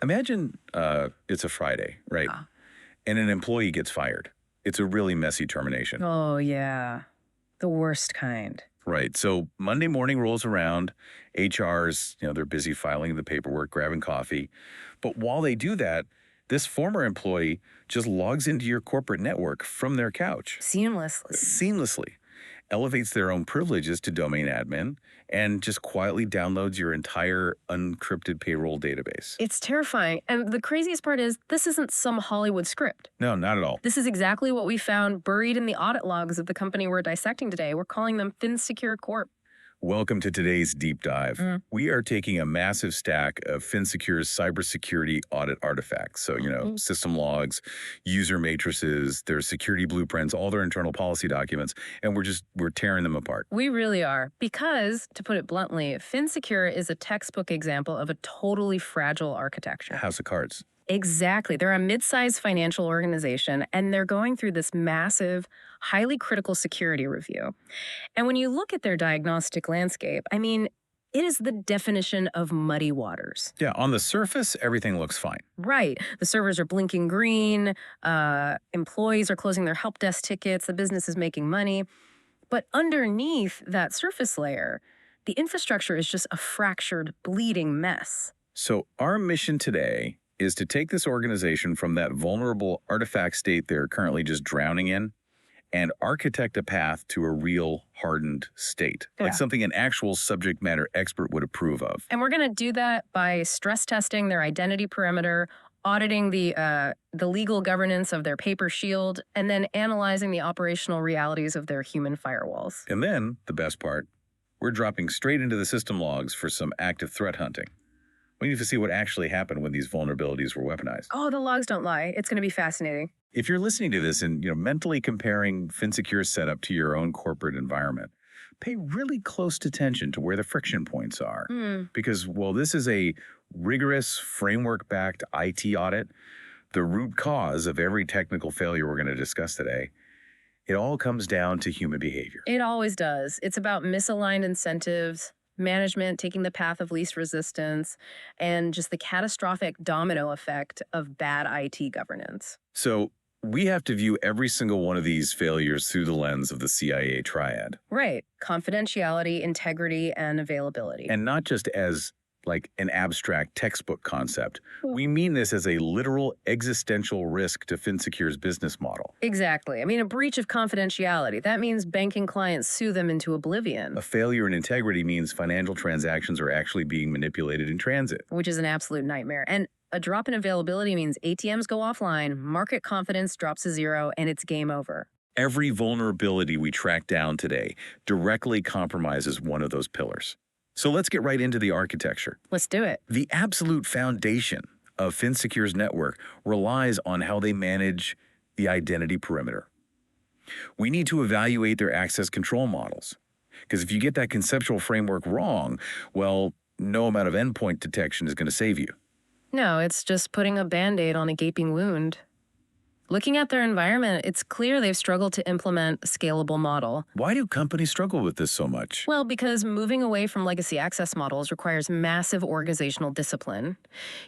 Imagine it's a Friday, right? Ah. And an employee gets fired. It's a really messy termination. Oh, yeah. The worst kind. Right. So Monday morning rolls around. HR's, they're busy filing the paperwork, grabbing coffee. But while they do that, this former employee just logs into your corporate network from their couch seamlessly, elevates their own privileges to domain admin, and just quietly downloads your entire unencrypted payroll database. It's terrifying. And the craziest part is this isn't some Hollywood script. No, not at all. This is exactly what we found buried in the audit logs of the company we're dissecting today. We're calling them Finssecure Corp. Welcome to today's deep dive. We are taking a massive stack of Finnsecure's cybersecurity audit artifacts. So, system logs, user matrices, their security blueprints, all their internal policy documents, and we're tearing them apart. We really are. Because, to put it bluntly, Finnsecure is a textbook example of a totally fragile architecture. House of cards. Exactly. They're a mid-sized financial organization, and they're going through this massive, highly critical security review. And when you look at their diagnostic landscape, it is the definition of muddy waters. Yeah, on the surface, everything looks fine. Right. The servers are blinking green, employees are closing their help desk tickets, the business is making money. But underneath that surface layer, the infrastructure is just a fractured, bleeding mess. So our mission today is to take this organization from that vulnerable artifact state they're currently just drowning in and architect a path to a real hardened state, like something an actual subject matter expert would approve of. And we're going to do that by stress testing their identity perimeter, auditing the legal governance of their paper shield, and then analyzing the operational realities of their human firewalls. And then, the best part, we're dropping straight into the system logs for some active threat hunting. We need to see what actually happened when these vulnerabilities were weaponized. Oh, the logs don't lie. It's going to be fascinating. If you're listening to this and mentally comparing Finnsecure's setup to your own corporate environment, pay really close attention to where the friction points are. Because while this is a rigorous, framework-backed IT audit, the root cause of every technical failure we're going to discuss today, it all comes down to human behavior. It always does. It's about misaligned incentives, management taking the path of least resistance, and just the catastrophic domino effect of bad IT governance. So we have to view every single one of these failures through the lens of the CIA Triad. Right. Confidentiality, integrity, and availability. And not just as like an abstract textbook concept. We mean this as a literal existential risk to Finnsecure's business model. Exactly. A breach of confidentiality. That means banking clients sue them into oblivion. A failure in integrity means financial transactions are actually being manipulated in transit. Which is an absolute nightmare. And a drop in availability means ATMs go offline, market confidence drops to zero, and it's game over. Every vulnerability we track down today directly compromises one of those pillars. So let's get right into the architecture. Let's do it. The absolute foundation of Finnsecure's network relies on how they manage the identity perimeter. We need to evaluate their access control models, because if you get that conceptual framework wrong, well, no amount of endpoint detection is going to save you. No, it's just putting a Band-Aid on a gaping wound. Looking at their environment, it's clear they've struggled to implement a scalable model. Why do companies struggle with this so much? Well, because moving away from legacy access models requires massive organizational discipline.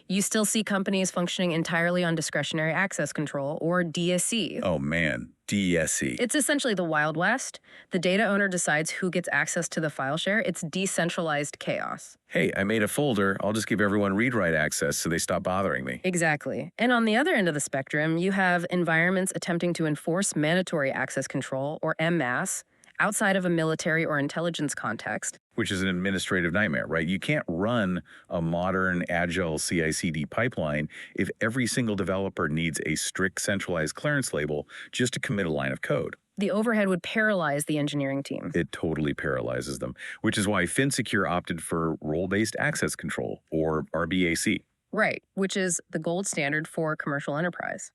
You still see companies functioning entirely on discretionary access control, or DSC. Oh man, DSC. It's essentially the Wild West. The data owner decides who gets access to the file share. It's decentralized chaos. Hey, I made a folder. I'll just give everyone read-write access so they stop bothering me. Exactly. And on the other end of the spectrum, you have environments attempting to enforce mandatory access control, or MMAS, outside of a military or intelligence context. Which is an administrative nightmare, right? You can't run a modern, agile CI/CD pipeline if every single developer needs a strict centralized clearance label just to commit a line of code. The overhead would paralyze the engineering team. It totally paralyzes them, which is why Finnsecure opted for role-based access control, or RBAC. Right, which is the gold standard for commercial enterprise.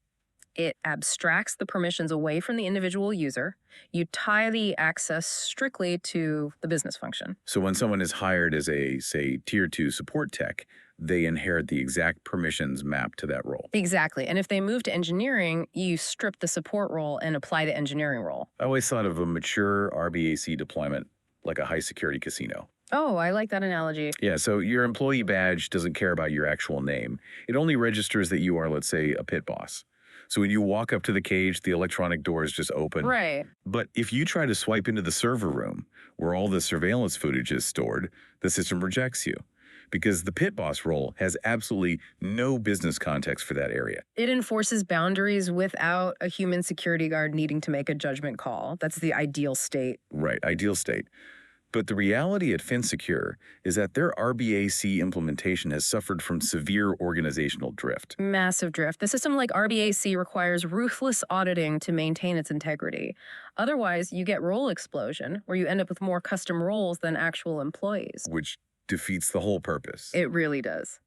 It abstracts the permissions away from the individual user. You tie the access strictly to the business function. So when someone is hired as a, say, Tier 2 support tech, they inherit the exact permissions mapped to that role. Exactly. And if they move to engineering, you strip the support role and apply the engineering role. I always thought of a mature RBAC deployment like a high-security casino. Oh, I like that analogy. Yeah, so your employee badge doesn't care about your actual name. It only registers that you are, let's say, a pit boss. So when you walk up to the cage, the electronic doors just open. Right. But if you try to swipe into the server room where all the surveillance footage is stored, the system rejects you because the pit boss role has absolutely no business context for that area. It enforces boundaries without a human security guard needing to make a judgment call. That's the ideal state. Right, ideal state. But the reality at Finssecure is that their RBAC implementation has suffered from severe organizational drift. Massive drift. The system like RBAC requires ruthless auditing to maintain its integrity. Otherwise, you get role explosion, where you end up with more custom roles than actual employees. Which defeats the whole purpose. It really does.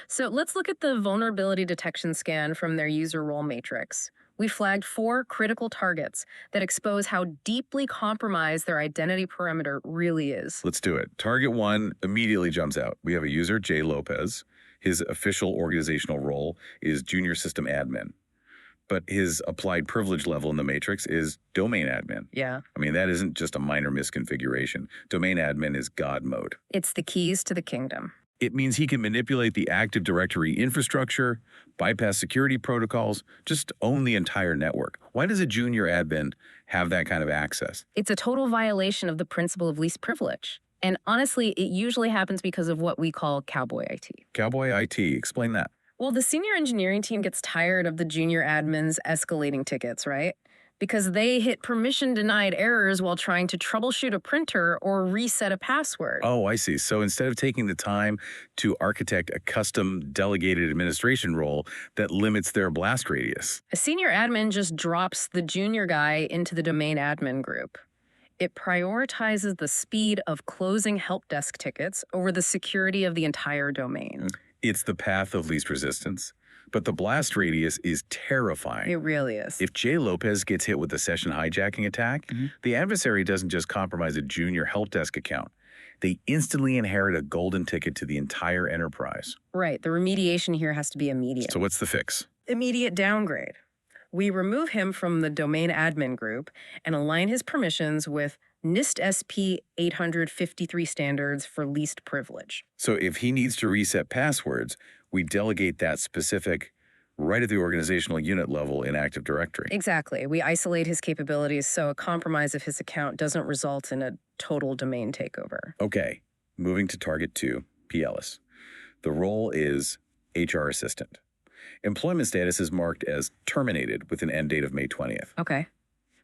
So let's look at the vulnerability detection scan from their user role matrix. We flagged 4 critical targets that expose how deeply compromised their identity perimeter really is. Let's do it. Target 1 immediately jumps out. We have a user, Jay Lopez. His official organizational role is junior system admin. But his applied privilege level in the matrix is domain admin. Yeah. I mean, that isn't just a minor misconfiguration. Domain admin is God mode. It's the keys to the kingdom. It means he can manipulate the Active Directory infrastructure, bypass security protocols, just own the entire network. Why does a junior admin have that kind of access? It's a total violation of the principle of least privilege. And honestly, it usually happens because of what we call Cowboy IT. Cowboy IT, explain that. Well, the senior engineering team gets tired of the junior admins escalating tickets, right? Because they hit permission denied errors while trying to troubleshoot a printer or reset a password. Oh, I see. So instead of taking the time to architect a custom delegated administration role that limits their blast radius. A senior admin just drops the junior guy into the domain admin group. It prioritizes the speed of closing help desk tickets over the security of the entire domain. It's the path of least resistance. But the blast radius is terrifying. It really is. If Jay Lopez gets hit with a session hijacking attack, the adversary doesn't just compromise a junior help desk account. They instantly inherit a golden ticket to the entire enterprise. Right. The remediation here has to be immediate. So what's the fix? Immediate downgrade. We remove him from the domain admin group and align his permissions with NIST SP 853 standards for least privilege. So if he needs to reset passwords, we delegate that specific right at the organizational unit level in Active Directory. Exactly. We isolate his capabilities so a compromise of his account doesn't result in a total domain takeover. Okay, moving to target 2, PLS. The role is HR assistant. Employment status is marked as terminated with an end date of May 20th. Okay.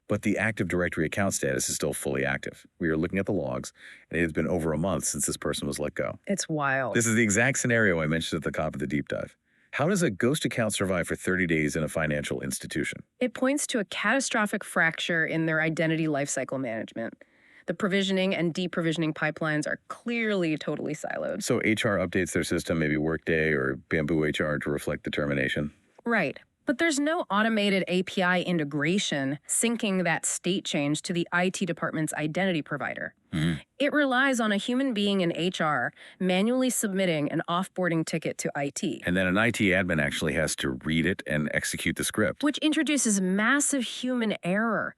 But the Active Directory account status is still fully active. We are looking at the logs, and it has been over a month since this person was let go. It's wild. This is the exact scenario I mentioned at the top of the deep dive. How does a ghost account survive for 30 days in a financial institution? It points to a catastrophic fracture in their identity lifecycle management. The provisioning and deprovisioning pipelines are clearly totally siloed. So HR updates their system, maybe Workday or Bamboo HR, to reflect the termination? Right. But there's no automated API integration syncing that state change to the IT department's identity provider. It relies on a human being in HR manually submitting an offboarding ticket to IT. And then an IT admin actually has to read it and execute the script. Which introduces massive human error.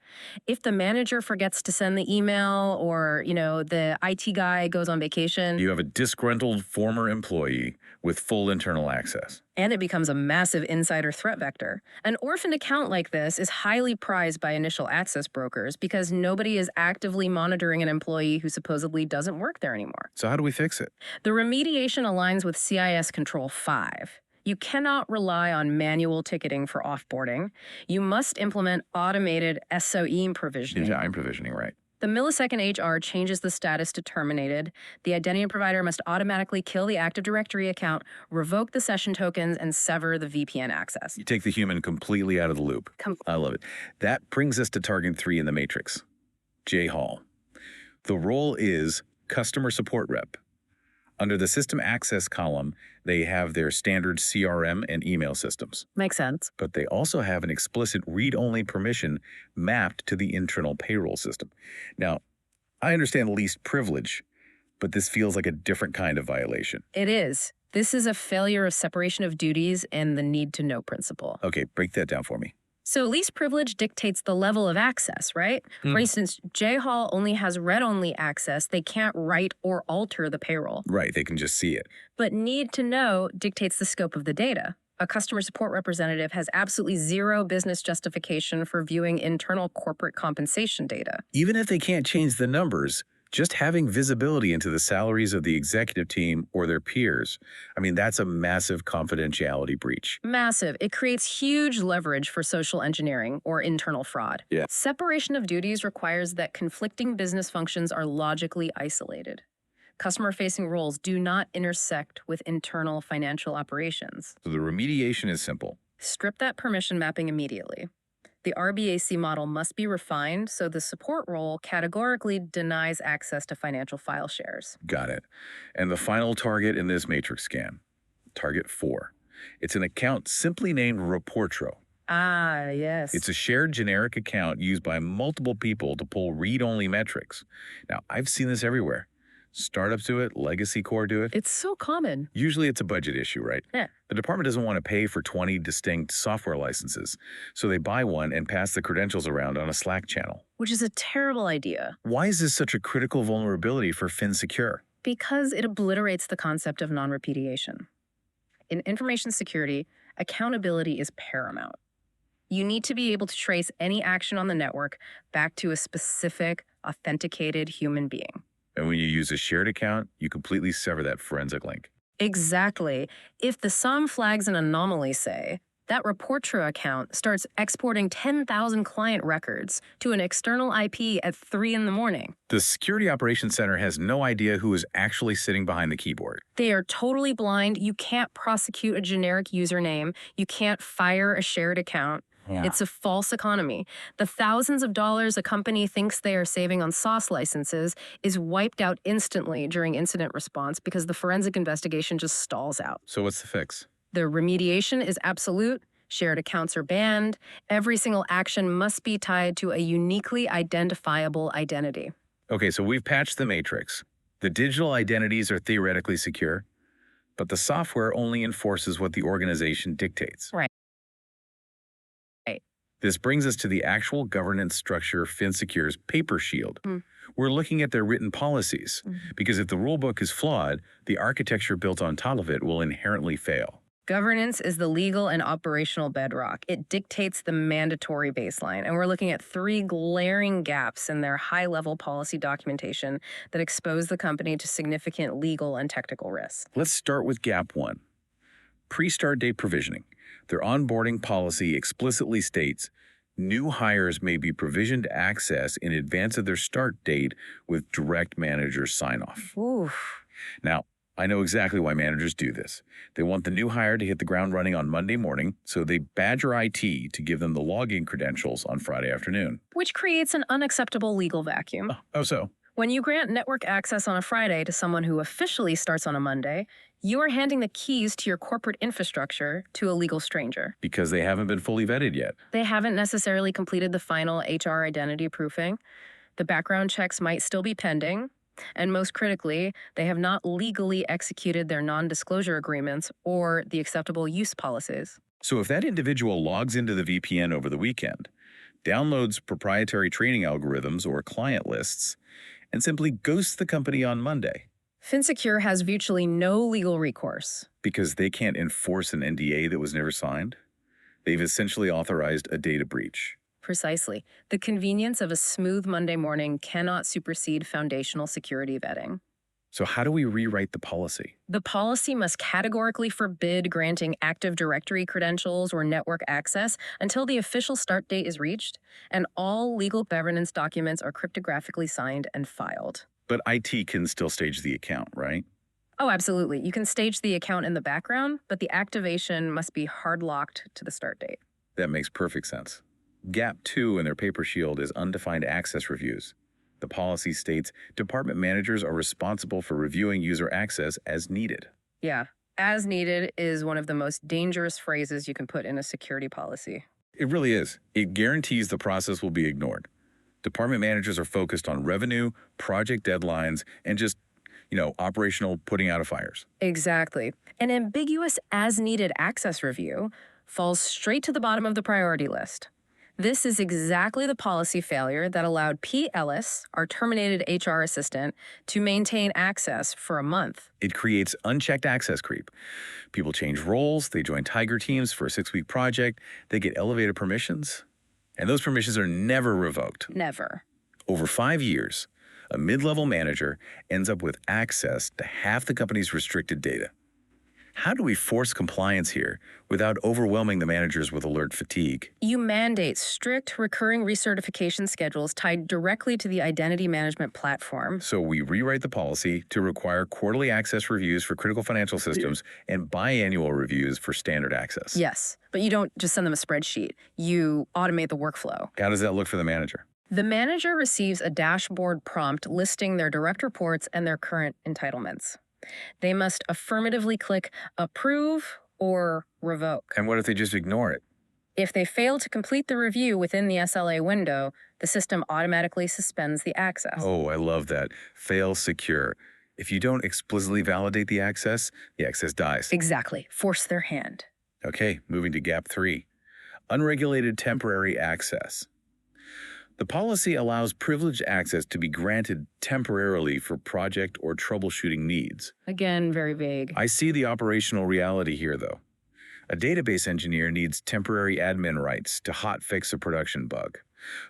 If the manager forgets to send the email or, the IT guy goes on vacation. You have a disgruntled former employee with full internal access. And it becomes a massive insider threat vector. An orphaned account like this is highly prized by initial access brokers because nobody is actively monitoring an employee who supposedly doesn't work there anymore. So how do we fix it? The remediation aligns with CIS Control 5. You cannot rely on manual ticketing for offboarding. You must implement automated SOE provisioning. Yeah, I'm provisioning, right. The millisecond HR changes the status to terminated. The identity provider must automatically kill the Active Directory account, revoke the session tokens, and sever the VPN access. You take the human completely out of the loop. I love it. That brings us to target 3 in the matrix, Jay Hall. The role is customer support rep. Under the system access column, they have their standard CRM and email systems. Makes sense. But they also have an explicit read-only permission mapped to the internal payroll system. Now, I understand least privilege, but this feels like a different kind of violation. It is. This is a failure of separation of duties and the need to know principle. Okay, break that down for me. So least privilege dictates the level of access, right? For instance, J Hall only has read-only access. They can't write or alter the payroll. Right, they can just see it. But need to know dictates the scope of the data. A customer support representative has absolutely zero business justification for viewing internal corporate compensation data. Even if they can't change the numbers, just having visibility into the salaries of the executive team or their peers, I mean, that's a massive confidentiality breach. Massive. It creates huge leverage for social engineering or internal fraud. Yeah. Separation of duties requires that conflicting business functions are logically isolated. Customer-facing roles do not intersect with internal financial operations. So the remediation is simple. Strip that permission mapping immediately. The RBAC model must be refined so the support role categorically denies access to financial file shares. Got it. And the final target in this matrix scan, target 4. It's an account simply named Reportro. Ah, yes. It's a shared generic account used by multiple people to pull read-only metrics. Now, I've seen this everywhere. Startups do it, legacy core do it. It's so common. Usually it's a budget issue, right? Yeah. The department doesn't want to pay for 20 distinct software licenses, so they buy one and pass the credentials around on a Slack channel. Which is a terrible idea. Why is this such a critical vulnerability for Finssecure? Because it obliterates the concept of non-repudiation. In information security, accountability is paramount. You need to be able to trace any action on the network back to a specific, authenticated human being. And when you use a shared account, you completely sever that forensic link. Exactly. If the SOM flags an anomaly, say, that Reportro account starts exporting 10,000 client records to an external IP at 3 in the morning. The Security Operations Center has no idea who is actually sitting behind the keyboard. They are totally blind. You can't prosecute a generic username. You can't fire a shared account. Yeah. It's a false economy. The thousands of dollars a company thinks they are saving on SOS licenses is wiped out instantly during incident response because the forensic investigation just stalls out. So what's the fix? The remediation is absolute. Shared accounts are banned. Every single action must be tied to a uniquely identifiable identity. Okay, so we've patched the matrix. The digital identities are theoretically secure, but the software only enforces what the organization dictates. Right. This brings us to the actual governance structure Finsecure's paper shield. We're looking at their written policies, because if the rulebook is flawed, the architecture built on top of it will inherently fail. Governance is the legal and operational bedrock. It dictates the mandatory baseline, and we're looking at 3 glaring gaps in their high-level policy documentation that expose the company to significant legal and technical risks. Let's start with gap 1. Pre-start date provisioning. Their onboarding policy explicitly states new hires may be provisioned access in advance of their start date with direct manager sign-off. Oof. Now, I know exactly why managers do this. They want the new hire to hit the ground running on Monday morning, so they badger IT to give them the login credentials on Friday afternoon. Which creates an unacceptable legal vacuum. Oh, so? When you grant network access on a Friday to someone who officially starts on a Monday, you are handing the keys to your corporate infrastructure to a legal stranger. Because they haven't been fully vetted yet. They haven't necessarily completed the final HR identity proofing. The background checks might still be pending. And most critically, they have not legally executed their non-disclosure agreements or the acceptable use policies. So if that individual logs into the VPN over the weekend, downloads proprietary training algorithms or client lists, and simply ghosts the company on Monday. Finssecure has virtually no legal recourse. Because they can't enforce an NDA that was never signed? They've essentially authorized a data breach. Precisely. The convenience of a smooth Monday morning cannot supersede foundational security vetting. So how do we rewrite the policy? The policy must categorically forbid granting Active Directory credentials or network access until the official start date is reached, and all legal governance documents are cryptographically signed and filed. But IT can still stage the account, right? Oh, absolutely. You can stage the account in the background, but the activation must be hard-locked to the start date. That makes perfect sense. Gap 2 in their paper shield is undefined access reviews. The policy states department managers are responsible for reviewing user access as needed. Yeah, as needed is one of the most dangerous phrases you can put in a security policy. It really is. It guarantees the process will be ignored. Department managers are focused on revenue, project deadlines, and just, operational putting out of fires. Exactly. An ambiguous as-needed access review falls straight to the bottom of the priority list. This is exactly the policy failure that allowed P. Ellis, our terminated HR assistant, to maintain access for a month. It creates unchecked access creep. People change roles, they join Tiger teams for a 6-week project, they get elevated permissions, and those permissions are never revoked. Never. Over 5 years, a mid-level manager ends up with access to half the company's restricted data. How do we force compliance here without overwhelming the managers with alert fatigue? You mandate strict recurring recertification schedules tied directly to the identity management platform. So we rewrite the policy to require quarterly access reviews for critical financial systems and biannual reviews for standard access. Yes, but you don't just send them a spreadsheet. You automate the workflow. How does that look for the manager? The manager receives a dashboard prompt listing their direct reports and their current entitlements. They must affirmatively click approve or revoke. And what if they just ignore it? If they fail to complete the review within the SLA window, the system automatically suspends the access. Oh, I love that. Fail secure. If you don't explicitly validate the access dies. Exactly. Force their hand. Okay, moving to gap 3. Unregulated temporary access. The policy allows privileged access to be granted temporarily for project or troubleshooting needs. Again, very vague. I see the operational reality here, though. A database engineer needs temporary admin rights to hotfix a production bug.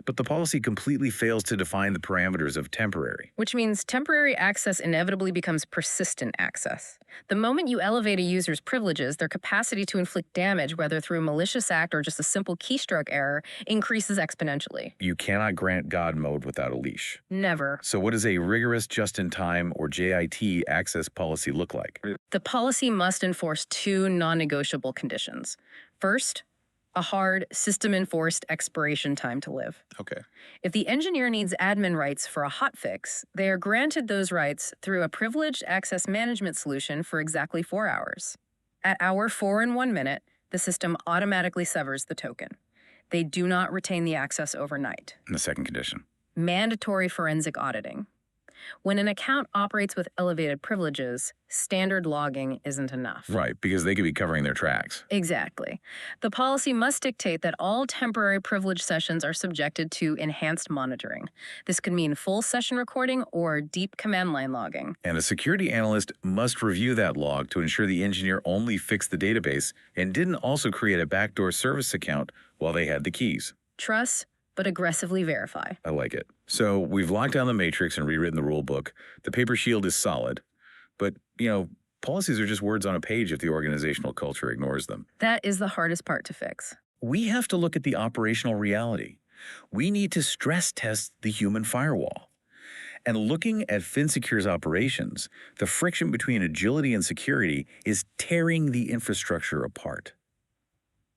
But the policy completely fails to define the parameters of temporary. Which means temporary access inevitably becomes persistent access. The moment you elevate a user's privileges, their capacity to inflict damage, whether through a malicious act or just a simple keystroke error, increases exponentially. You cannot grant God mode without a leash. Never. So what does a rigorous just-in-time or JIT access policy look like? The policy must enforce 2 non-negotiable conditions. First, a hard, system-enforced expiration time to live. Okay. If the engineer needs admin rights for a hotfix, they are granted those rights through a privileged access management solution for exactly 4 hours. At hour 4 and 1 minute, the system automatically severs the token. They do not retain the access overnight. And the second condition. Mandatory forensic auditing. When an account operates with elevated privileges, standard logging isn't enough. Right, because they could be covering their tracks. Exactly. The policy must dictate that all temporary privilege sessions are subjected to enhanced monitoring. This could mean full session recording or deep command line logging. And a security analyst must review that log to ensure the engineer only fixed the database and didn't also create a backdoor service account while they had the keys. Trust, but aggressively verify. I like it. So we've locked down the matrix and rewritten the rule book. The paper shield is solid. But, policies are just words on a page if the organizational culture ignores them. That is the hardest part to fix. We have to look at the operational reality. We need to stress test the human firewall. And looking at Finnsecure's operations, the friction between agility and security is tearing the infrastructure apart.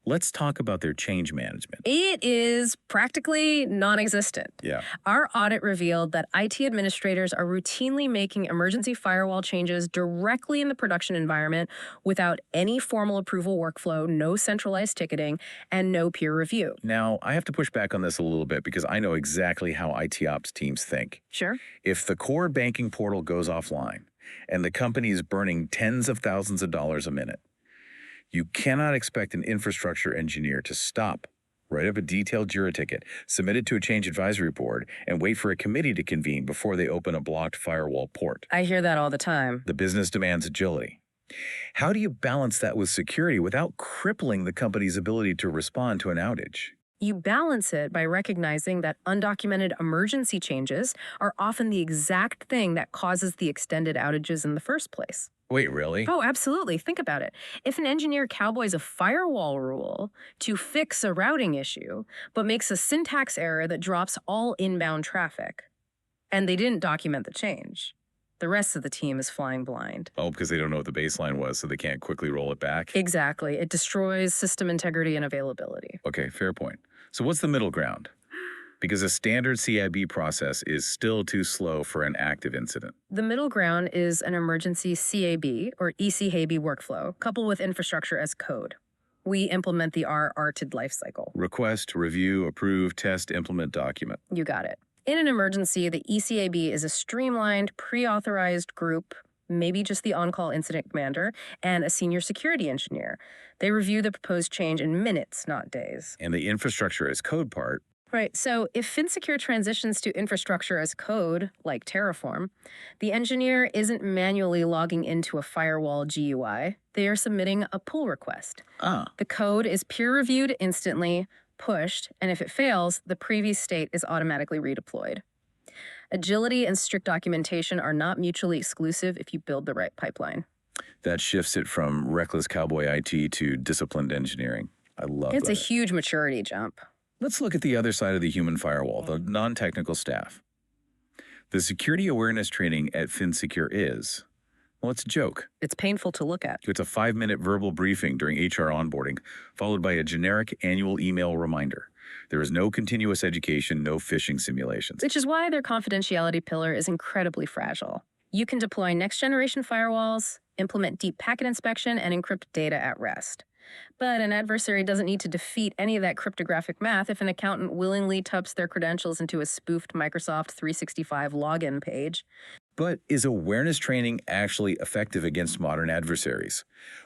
Let's talk about their change management. It is practically non-existent. Yeah. Our audit revealed that IT administrators are routinely making emergency firewall changes directly in the production environment without any formal approval workflow, no centralized ticketing, and no peer review. Now, I have to push back on this a little bit because I know exactly how IT ops teams think. Sure. If the core banking portal goes offline and the company is burning tens of thousands of dollars a minute, you cannot expect an infrastructure engineer to stop, write up a detailed JIRA ticket, submit it to a change advisory board, and wait for a committee to convene before they open a blocked firewall port. I hear that all the time. The business demands agility. How do you balance that with security without crippling the company's ability to respond to an outage? You balance it by recognizing that undocumented emergency changes are often the exact thing that causes the extended outages in the first place. Wait, really? Oh, absolutely. Think about it. If an engineer cowboys a firewall rule to fix a routing issue, but makes a syntax error that drops all inbound traffic, and they didn't document the change, the rest of the team is flying blind. Oh, because they don't know what the baseline was, so they can't quickly roll it back? Exactly. It destroys system integrity and availability. Okay, fair point. So what's the middle ground? Because a standard CIB process is still too slow for an active incident. The middle ground is an emergency CAB or ECHAB workflow, coupled with infrastructure as code. We implement the RTID lifecycle. Request, review, approve, test, implement, document. You got it. In an emergency, the ECAB is a streamlined, pre-authorized group maybe just the on-call incident commander, and a senior security engineer. They review the proposed change in minutes, not days. And the infrastructure as code part. Right, so if Finssecure transitions to infrastructure as code, like Terraform, the engineer isn't manually logging into a firewall GUI. They are submitting a pull request. The code is peer-reviewed instantly, pushed, and if it fails, the previous state is automatically redeployed. Agility and strict documentation are not mutually exclusive if you build the right pipeline. That shifts it from reckless cowboy IT to disciplined engineering. I love It's that. a huge maturity jump. Let's look at the other side of the human firewall, the non-technical staff. The security awareness training at Finssecure is, well, it's a joke. It's painful to look at. It's a 5-minute verbal briefing during HR onboarding, followed by a generic annual email reminder. There is no continuous education, no phishing simulations. Which is why their confidentiality pillar is incredibly fragile. You can deploy next-generation firewalls, implement deep packet inspection, and encrypt data at rest. But an adversary doesn't need to defeat any of that cryptographic math if an accountant willingly types their credentials into a spoofed Microsoft 365 login page. But is awareness training actually effective against modern adversaries?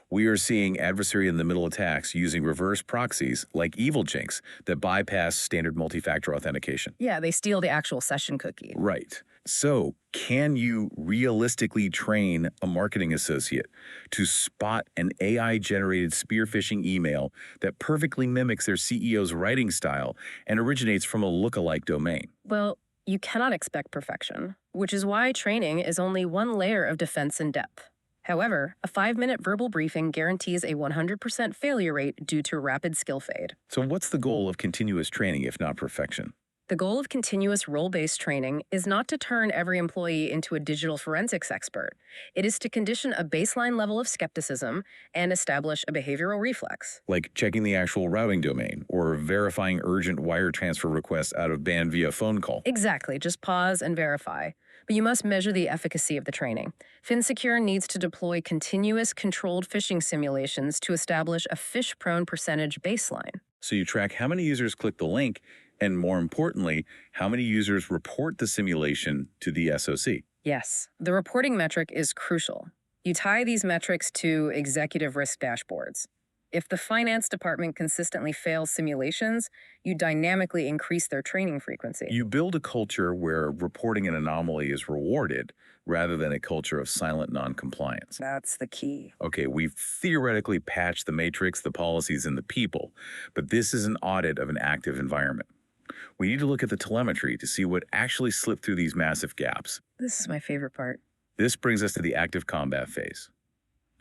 We are seeing adversary-in-the-middle attacks using reverse proxies like Evil Jinx that bypass standard multi-factor authentication. Yeah, they steal the actual session cookie. Right. So, can you realistically train a marketing associate to spot an AI-generated spear phishing email that perfectly mimics their CEO's writing style and originates from a lookalike domain? Well, you cannot expect perfection, which is why training is only one layer of defense in depth. However, a 5-minute verbal briefing guarantees a 100% failure rate due to rapid skill fade. So what's the goal of continuous training if not perfection? The goal of continuous role-based training is not to turn every employee into a digital forensics expert. It is to condition a baseline level of skepticism and establish a behavioral reflex. Like checking the actual routing domain or verifying urgent wire transfer requests out of band via phone call. Exactly, just pause and verify. But you must measure the efficacy of the training. Finssecure needs to deploy continuous controlled phishing simulations to establish a phish-prone percentage baseline. So you track how many users click the link, and more importantly, how many users report the simulation to the SOC. Yes, the reporting metric is crucial. You tie these metrics to executive risk dashboards. If the finance department consistently fails simulations, you dynamically increase their training frequency. You build a culture where reporting an anomaly is rewarded rather than a culture of silent noncompliance. That's the key. Okay, we've theoretically patched the matrix, the policies, and the people, but this is an audit of an active environment. We need to look at the telemetry to see what actually slipped through these massive gaps. This is my favorite part. This brings us to the active combat phase.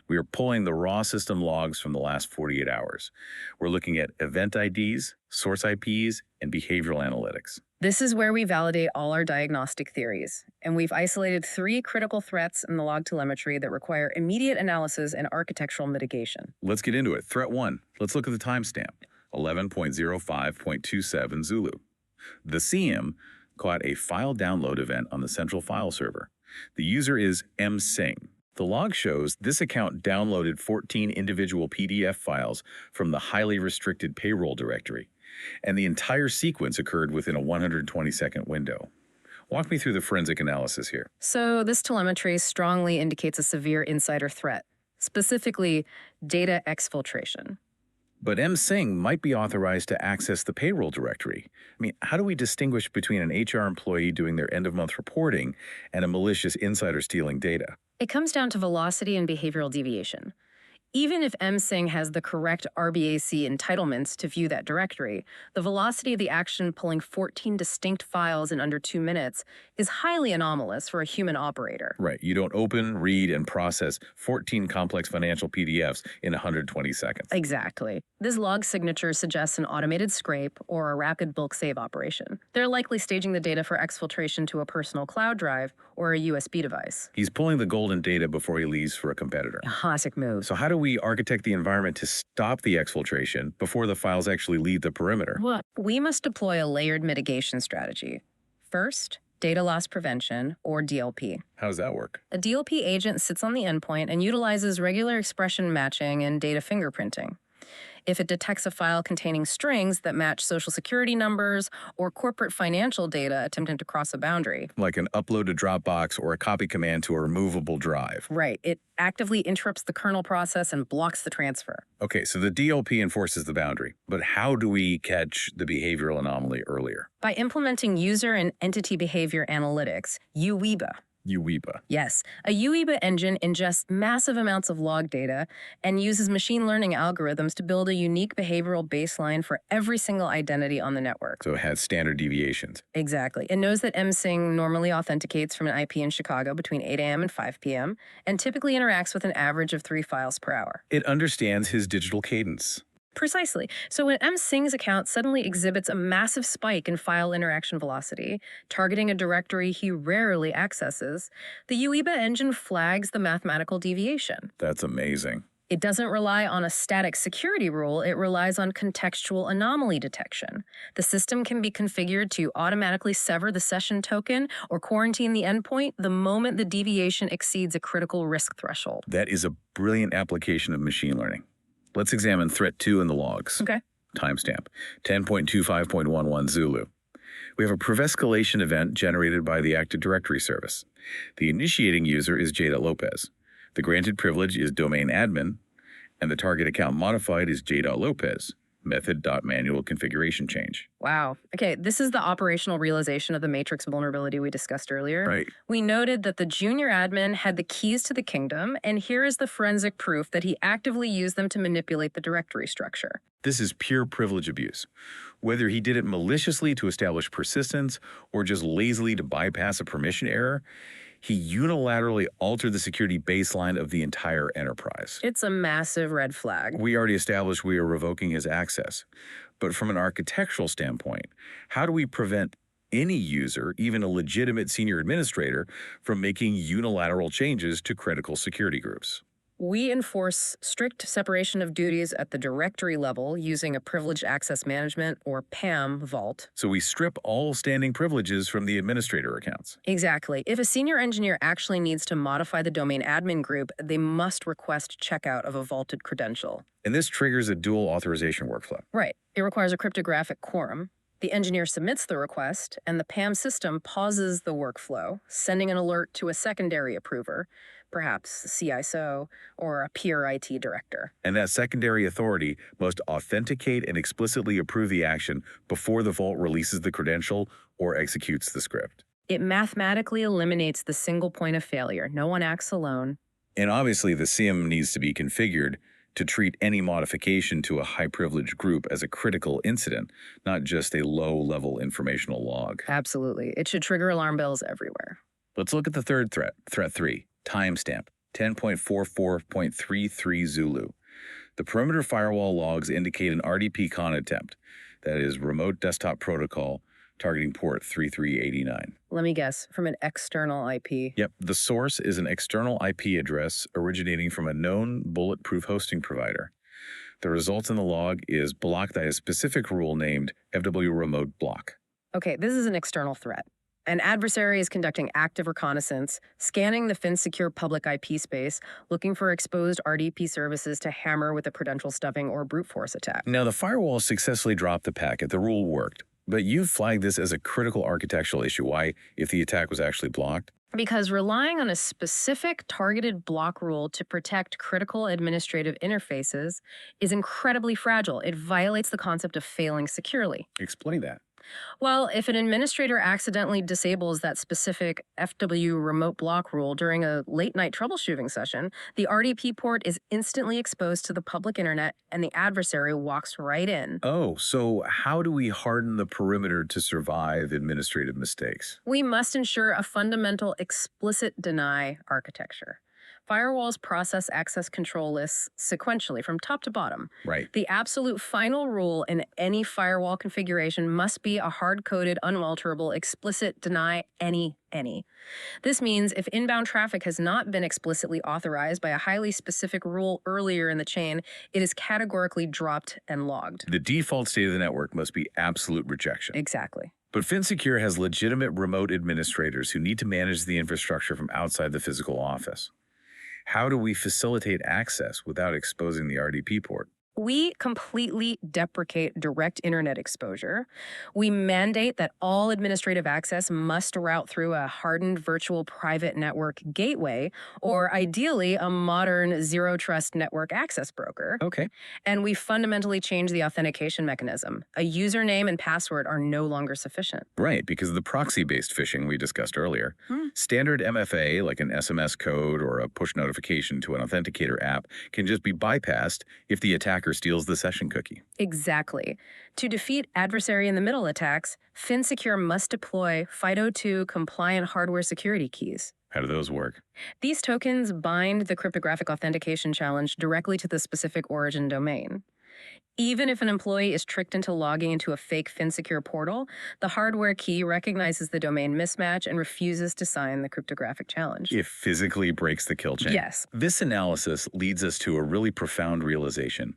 We are pulling the raw system logs from the last 48 hours. We're looking at event IDs, source IPs, and behavioral analytics. This is where we validate all our diagnostic theories, and we've isolated 3 critical threats in the log telemetry that require immediate analysis and architectural mitigation. Let's get into it. Threat 1. Let's look at the timestamp. 11.05.27 Zulu. The CM caught a file download event on the central file server. The user is M. Singh. The log shows this account downloaded 14 individual PDF files from the highly restricted payroll directory, and the entire sequence occurred within a 120-second window. Walk me through the forensic analysis here. So this telemetry strongly indicates a severe insider threat, specifically data exfiltration. But M. Singh might be authorized to access the payroll directory. I mean, how do we distinguish between an HR employee doing their end-of-month reporting and a malicious insider stealing data? It comes down to velocity and behavioral deviation. Even if M. Singh has the correct RBAC entitlements to view that directory, the velocity of the action pulling 14 distinct files in under 2 minutes is highly anomalous for a human operator. Right. You don't open, read, and process 14 complex financial PDFs in 120 seconds. Exactly. This log signature suggests an automated scrape or a rapid bulk save operation. They're likely staging the data for exfiltration to a personal cloud drive or a USB device. He's pulling the golden data before he leaves for a competitor. A classic move. So how do we architect the environment to stop the exfiltration before the files actually leave the perimeter? What? We must deploy a layered mitigation strategy. First, data loss prevention, or DLP. How does that work? A DLP agent sits on the endpoint and utilizes regular expression matching and data fingerprinting. If it detects a file containing strings that match social security numbers or corporate financial data attempting to cross a boundary. Like an upload to Dropbox or a copy command to a removable drive. Right. It actively interrupts the kernel process and blocks the transfer. Okay, so the DLP enforces the boundary, but how do we catch the behavioral anomaly earlier? By implementing user and entity behavior analytics, UEBA. UEBA. Yes, a UEBA engine ingests massive amounts of log data and uses machine learning algorithms to build a unique behavioral baseline for every single identity on the network. So it has standard deviations. Exactly. It knows that MSing normally authenticates from an IP in Chicago between 8 a.m. and 5 p.m. and typically interacts with an average of 3 files per hour. It understands his digital cadence. Precisely. So when MSing's account suddenly exhibits a massive spike in file interaction velocity, targeting a directory he rarely accesses, the UEBA engine flags the mathematical deviation. That's amazing. It doesn't rely on a static security rule, it relies on contextual anomaly detection. The system can be configured to automatically sever the session token or quarantine the endpoint the moment the deviation exceeds a critical risk threshold. That is a brilliant application of machine learning. Let's examine threat 2 in the logs. Okay. Timestamp 10.25.11 Zulu. We have a escalation event generated by the Active Directory service. The initiating user is J.Lopez. The granted privilege is domain admin, and the target account modified is J.Lopez. Method.manual configuration change. Wow. Okay, this is the operational realization of the matrix vulnerability we discussed earlier. Right. We noted that the junior admin had the keys to the kingdom, and here is the forensic proof that he actively used them to manipulate the directory structure. This is pure privilege abuse. Whether he did it maliciously to establish persistence or just lazily to bypass a permission error, he unilaterally altered the security baseline of the entire enterprise. It's a massive red flag. We already established we are revoking his access. But from an architectural standpoint, how do we prevent any user, even a legitimate senior administrator, from making unilateral changes to critical security groups? We enforce strict separation of duties at the directory level using a privileged access management or PAM vault. So we strip all standing privileges from the administrator accounts. Exactly. If a senior engineer actually needs to modify the domain admin group, they must request checkout of a vaulted credential. And this triggers a dual authorization workflow. Right. It requires a cryptographic quorum. The engineer submits the request, and the PAM system pauses the workflow, sending an alert to a secondary approver, perhaps a CISO or a peer IT director. And that secondary authority must authenticate and explicitly approve the action before the vault releases the credential or executes the script. It mathematically eliminates the single point of failure. No one acts alone. And obviously, the SIEM needs to be configured to treat any modification to a high-privileged group as a critical incident, not just a low-level informational log. Absolutely. It should trigger alarm bells everywhere. Let's look at the third threat, threat 3, timestamp 10.44.33 Zulu. The perimeter firewall logs indicate an RDP con attempt, that is, remote desktop protocol, targeting port 3389. Let me guess, from an external IP. Yep, the source is an external IP address originating from a known bulletproof hosting provider. The result in the log is blocked by a specific rule named FW remote block. Okay, this is an external threat. An adversary is conducting active reconnaissance, scanning the Finssecure public IP space, looking for exposed RDP services to hammer with a credential stuffing or brute force attack. Now, the firewall successfully dropped the packet. The rule worked. But you flagged this as a critical architectural issue. Why, if the attack was actually blocked? Because relying on a specific targeted block rule to protect critical administrative interfaces is incredibly fragile. It violates the concept of failing securely. Explain that. Well, if an administrator accidentally disables that specific FW remote block rule during a late-night troubleshooting session, the RDP port is instantly exposed to the public internet and the adversary walks right in. Oh, so how do we harden the perimeter to survive administrative mistakes? We must ensure a fundamental explicit deny architecture. Firewalls process access control lists sequentially from top to bottom. Right. The absolute final rule in any firewall configuration must be a hard-coded, unalterable, explicit deny any. This means if inbound traffic has not been explicitly authorized by a highly specific rule earlier in the chain, it is categorically dropped and logged. The default state of the network must be absolute rejection. Exactly. But Finssecure has legitimate remote administrators who need to manage the infrastructure from outside the physical office. How do we facilitate access without exposing the RDP port? We completely deprecate direct internet exposure. We mandate that all administrative access must route through a hardened virtual private network gateway, or ideally a modern zero trust network access broker. Okay. And we fundamentally change the authentication mechanism. A username and password are no longer sufficient. Right, because of the proxy-based phishing we discussed earlier. Hmm. Standard MFA, like an SMS code or a push notification to an authenticator app, can just be bypassed if the attacker steals the session cookie. Exactly. To defeat adversary in the middle attacks, Finssecure must deploy FIDO2 compliant hardware security keys. How do those work? These tokens bind the cryptographic authentication challenge directly to the specific origin domain. Even if an employee is tricked into logging into a fake Finssecure portal, the hardware key recognizes the domain mismatch and refuses to sign the cryptographic challenge. It physically breaks the kill chain. Yes. This analysis leads us to a really profound realization.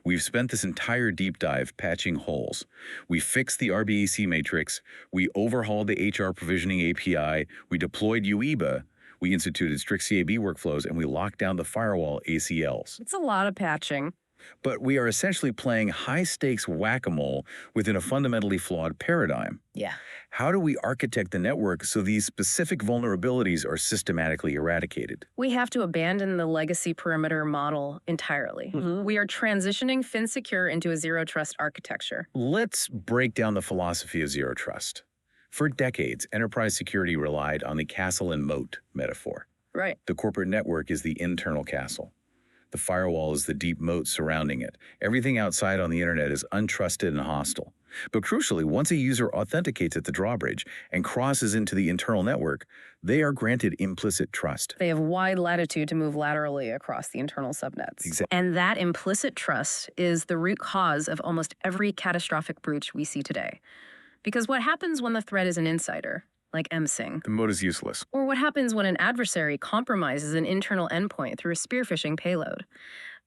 We've spent this entire deep dive patching holes. We fixed the RBAC matrix, we overhauled the HR provisioning API, we deployed UEBA, we instituted strict CAB workflows, and we locked down the firewall ACLs. It's a lot of patching. But we are essentially playing high-stakes whack-a-mole within a fundamentally flawed paradigm. Yeah. How do we architect the network so these specific vulnerabilities are systematically eradicated? We have to abandon the legacy perimeter model entirely. We are transitioning Finssecure into a zero trust architecture. Let's break down the philosophy of zero trust. For decades, enterprise security relied on the castle and moat metaphor. Right. The corporate network is the internal castle. The firewall is the deep moat surrounding it. Everything outside on the internet is untrusted and hostile. But crucially, once a user authenticates at the drawbridge and crosses into the internal network, they are granted implicit trust. They have wide latitude to move laterally across the internal subnets. Exactly. And that implicit trust is the root cause of almost every catastrophic breach we see today. Because what happens when the threat is an insider, like MSing? The moat is useless. Or what happens when an adversary compromises an internal endpoint through a spear-phishing payload?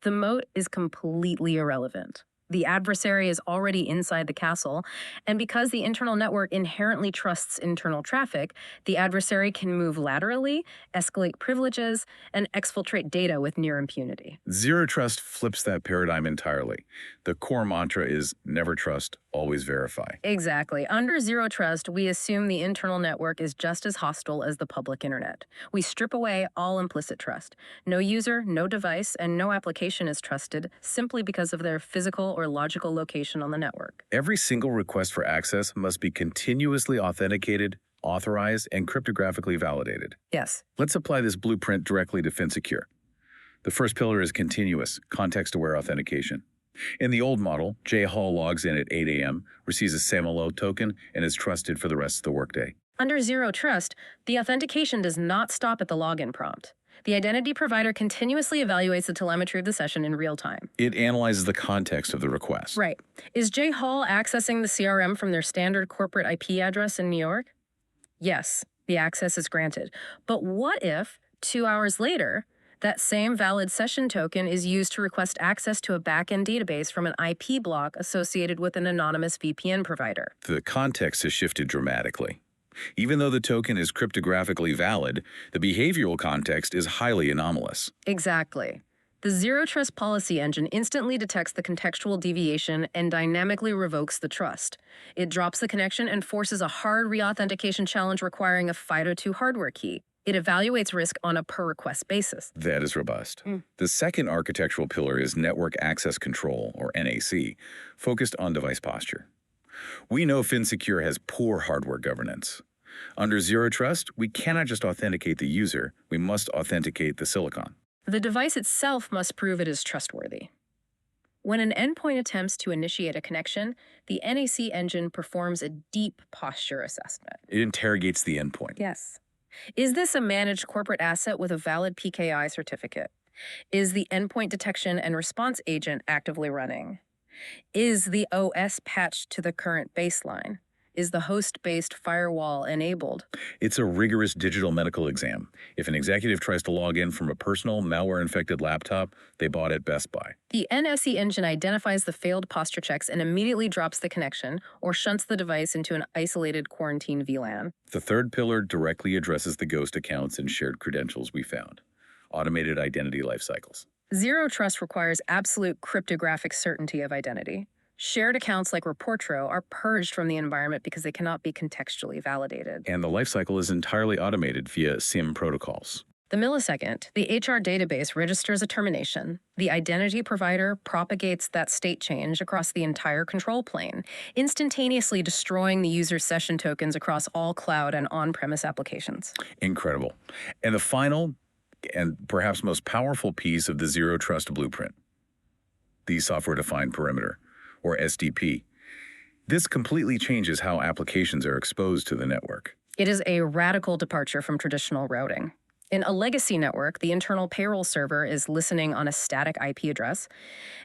The moat is completely irrelevant. The adversary is already inside the castle, and because the internal network inherently trusts internal traffic, the adversary can move laterally, escalate privileges, and exfiltrate data with near impunity. Zero trust flips that paradigm entirely. The core mantra is never trust, always verify. Exactly. Under zero trust, we assume the internal network is just as hostile as the public internet. We strip away all implicit trust. No user, no device, and no application is trusted simply because of their physical or logical location on the network. Every single request for access must be continuously authenticated, authorized, and cryptographically validated. Yes. Let's apply this blueprint directly to Finssecure. The first pillar is continuous, context-aware authentication. In the old model, Jay Hall logs in at 8 a.m., receives a SAML token, and is trusted for the rest of the workday. Under zero trust, the authentication does not stop at the login prompt. The identity provider continuously evaluates the telemetry of the session in real time. It analyzes the context of the request. Right. Is Jay Hall accessing the CRM from their standard corporate IP address in New York? Yes, the access is granted. But what if, 2 hours later, that same valid session token is used to request access to a backend database from an IP block associated with an anonymous VPN provider? The context has shifted dramatically. Even though the token is cryptographically valid, the behavioral context is highly anomalous. Exactly. The zero trust policy engine instantly detects the contextual deviation and dynamically revokes the trust. It drops the connection and forces a hard reauthentication challenge requiring a FIDO2 hardware key. It evaluates risk on a per-request basis. That is robust. The second architectural pillar is Network Access Control, or NAC, focused on device posture. We know Finssecure has poor hardware governance. Under zero trust, we cannot just authenticate the user, we must authenticate the silicon. The device itself must prove it is trustworthy. When an endpoint attempts to initiate a connection, the NAC engine performs a deep posture assessment. It interrogates the endpoint. Yes. Is this a managed corporate asset with a valid PKI certificate? Is the endpoint detection and response agent actively running? Is the OS patched to the current baseline? Is the host-based firewall enabled? It's a rigorous digital medical exam. If an executive tries to log in from a personal, malware-infected laptop they bought at Best Buy. The NSE engine identifies the failed posture checks and immediately drops the connection or shunts the device into an isolated quarantine VLAN. The third pillar directly addresses the ghost accounts and shared credentials we found. Automated identity lifecycles. Zero trust requires absolute cryptographic certainty of identity. Shared accounts like Reportro are purged from the environment because they cannot be contextually validated. And the lifecycle is entirely automated via SIM protocols. The millisecond, the HR database registers a termination. The identity provider propagates that state change across the entire control plane, instantaneously destroying the user's session tokens across all cloud and on-premise applications. Incredible. And the final and perhaps most powerful piece of the Zero Trust blueprint, the software-defined perimeter, or SDP. This completely changes how applications are exposed to the network. It is a radical departure from traditional routing. In a legacy network, the internal payroll server is listening on a static IP address.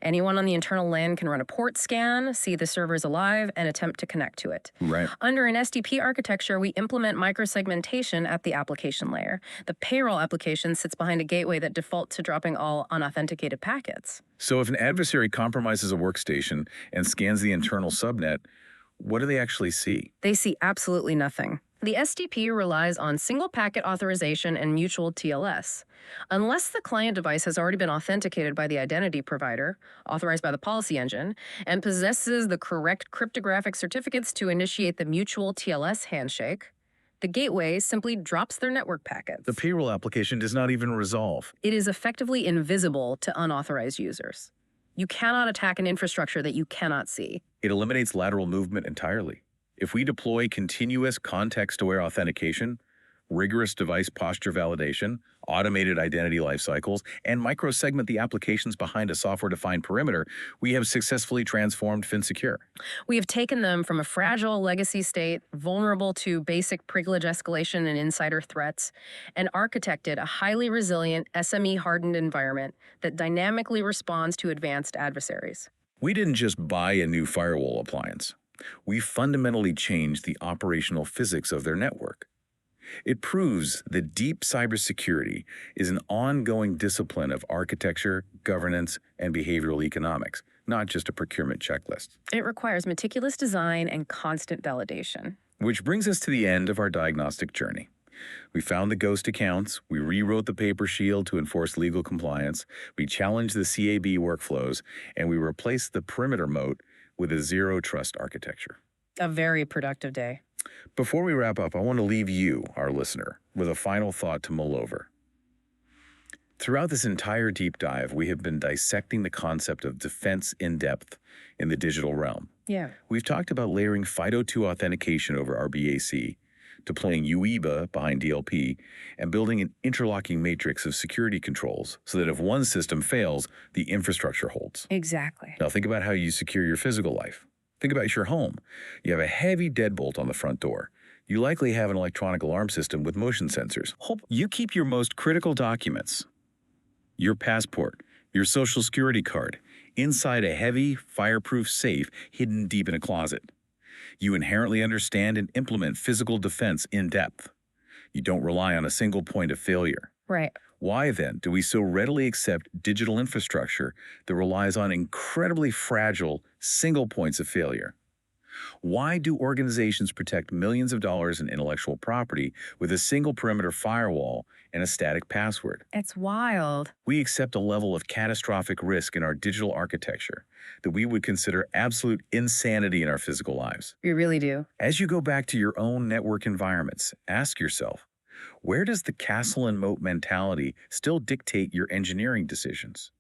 Anyone on the internal LAN can run a port scan, see the server is alive, and attempt to connect to it. Right. Under an SDP architecture, we implement microsegmentation at the application layer. The payroll application sits behind a gateway that defaults to dropping all unauthenticated packets. So if an adversary compromises a workstation and scans the internal subnet, what do they actually see? They see absolutely nothing. The SDP relies on single packet authorization and mutual TLS. Unless the client device has already been authenticated by the identity provider, authorized by the policy engine, and possesses the correct cryptographic certificates to initiate the mutual TLS handshake, the gateway simply drops their network packets. The payroll application does not even resolve. It is effectively invisible to unauthorized users. You cannot attack an infrastructure that you cannot see. It eliminates lateral movement entirely. If we deploy continuous context-aware authentication, rigorous device posture validation, automated identity lifecycles, and microsegment the applications behind a software-defined perimeter, we have successfully transformed Finssecure. We have taken them from a fragile legacy state, vulnerable to basic privilege escalation and insider threats, and architected a highly resilient, SME-hardened environment that dynamically responds to advanced adversaries. We didn't just buy a new firewall appliance. We fundamentally changed the operational physics of their network. It proves that deep cybersecurity is an ongoing discipline of architecture, governance, and behavioral economics, not just a procurement checklist. It requires meticulous design and constant validation. Which brings us to the end of our diagnostic journey. We found the ghost accounts, we rewrote the paper shield to enforce legal compliance, we challenged the CAB workflows, and we replaced the perimeter moat with a zero-trust architecture. A very productive day. Before we wrap up, I want to leave you, our listener, with a final thought to mull over. Throughout this entire deep dive, we have been dissecting the concept of defense in depth in the digital realm. Yeah. We've talked about layering FIDO2 authentication over RBAC, deploying UEBA behind DLP, and building an interlocking matrix of security controls so that if one system fails, the infrastructure holds. Exactly. Now think about how you secure your physical life. Think about your home. You have a heavy deadbolt on the front door. You likely have an electronic alarm system with motion sensors. You keep your most critical documents, your passport, your social security card, inside a heavy, fireproof safe hidden deep in a closet. You inherently understand and implement physical defense in depth. You don't rely on a single point of failure. Right. Why then do we so readily accept digital infrastructure that relies on incredibly fragile single points of failure? Why do organizations protect millions of dollars in intellectual property with a single perimeter firewall and a static password? It's wild. We accept a level of catastrophic risk in our digital architecture that we would consider absolute insanity in our physical lives. We really do. As you go back to your own network environments, ask yourself, where does the castle and moat mentality still dictate your engineering decisions?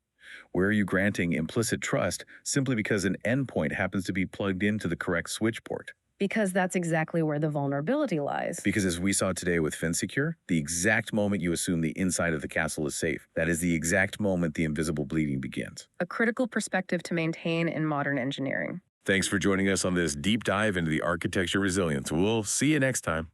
Where are you granting implicit trust simply because an endpoint happens to be plugged into the correct switch port? Because that's exactly where the vulnerability lies. Because as we saw today with Finssecure, the exact moment you assume the inside of the castle is safe, that is the exact moment the invisible bleeding begins. A critical perspective to maintain in modern engineering. Thanks for joining us on this deep dive into the architecture resilience. We'll see you next time.